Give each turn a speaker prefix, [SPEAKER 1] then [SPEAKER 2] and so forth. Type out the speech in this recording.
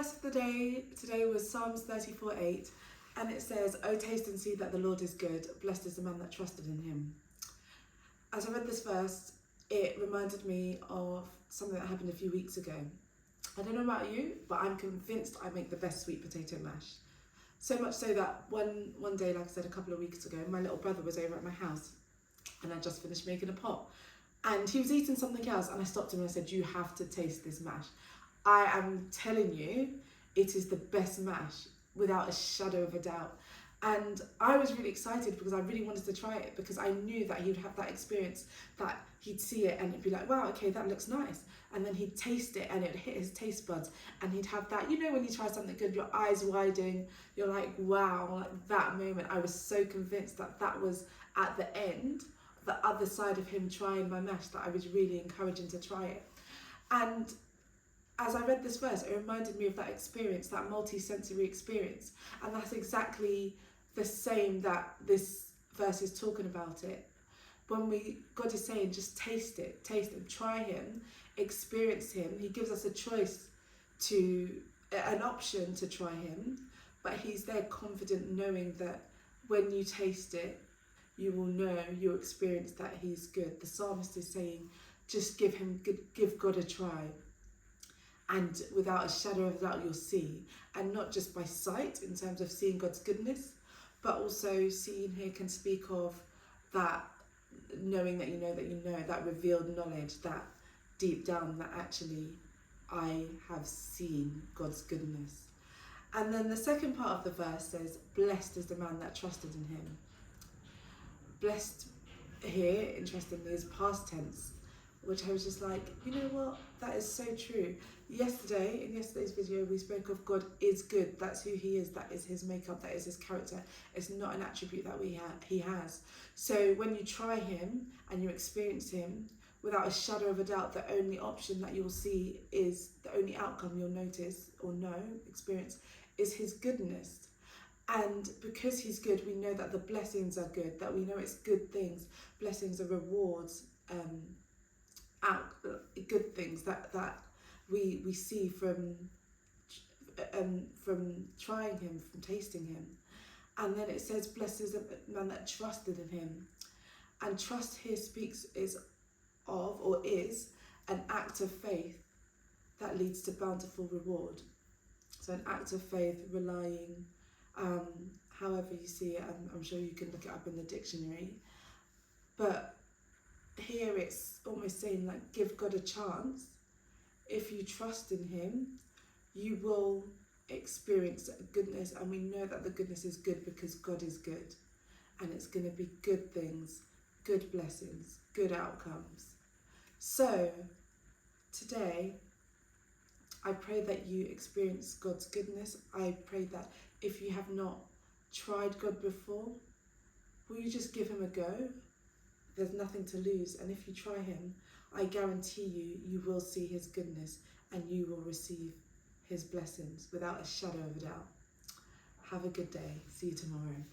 [SPEAKER 1] verse of the day today was Psalms 34:8, and it says, "O taste and see that the Lord is good, blessed is the man that trusted in him." As I read this verse, it reminded me of something that happened a few weeks ago. I don't know about you, but I'm convinced I make the best sweet potato mash. So much so that one day, like I said a couple of weeks ago, my little brother was over at my house and I just finished making a pot. And he was eating something else and I stopped him and I said, "You have to taste this mash. I am telling you, it is the best mash without a shadow of a doubt." And I was really excited because I really wanted to try it, because I knew that he would have that experience, that he'd see it and it'd be like, "Wow, okay, that looks nice." And then he'd taste it and it'd hit his taste buds and he'd have that, you know, when you try something good, your eyes widen, you're like, wow, like that moment. I was so convinced that that was at the end, the other side of him trying my mash, that I was really encouraging to try it. And as I read this verse, it reminded me of that experience, that multi-sensory experience. And that's exactly the same that this verse is talking about it. When God is saying, just taste it, taste him, try him, experience him. He gives us a choice, an option to try him, but he's there confident, knowing that when you taste it, you will know, you'll experience that he's good. The psalmist is saying, just give God a try. And without a shadow of doubt, you'll see. And not just by sight, in terms of seeing God's goodness, but also seeing here can speak of that knowing that you know that you know, that revealed knowledge, that deep down that actually I have seen God's goodness. And then the second part of the verse says, "Blessed is the man that trusted in him." Blessed here, interestingly, is past tense, which I was just like, you know what, that is so true. Yesterday, in yesterday's video, we spoke of God is good. That's who he is. That is his makeup. That is his character. It's not an attribute that he has. So when you try him and you experience him, without a shadow of a doubt, the only option that you'll see is, the only outcome you'll notice or experience is his goodness. And because he's good, we know that the blessings are good, that we know it's good things. Blessings are rewards, good things that we see from trying him, from tasting him. And then it says, "Blessed is the man that trusted in him." And trust here is an act of faith that leads to bountiful reward. So an act of faith, relying, however you see it, I'm sure you can look it up in the dictionary. But here it's almost saying, like, give God a chance. If you trust in him, you will experience goodness, and we know that the goodness is good because God is good, and it's going to be good things, good blessings, good outcomes. So today, I pray that you experience God's goodness. I pray that if you have not tried God before, will you just give him a go? There's nothing to lose, and if you try him, I guarantee you will see his goodness and you will receive his blessings without a shadow of a doubt. Have a good day. See you tomorrow.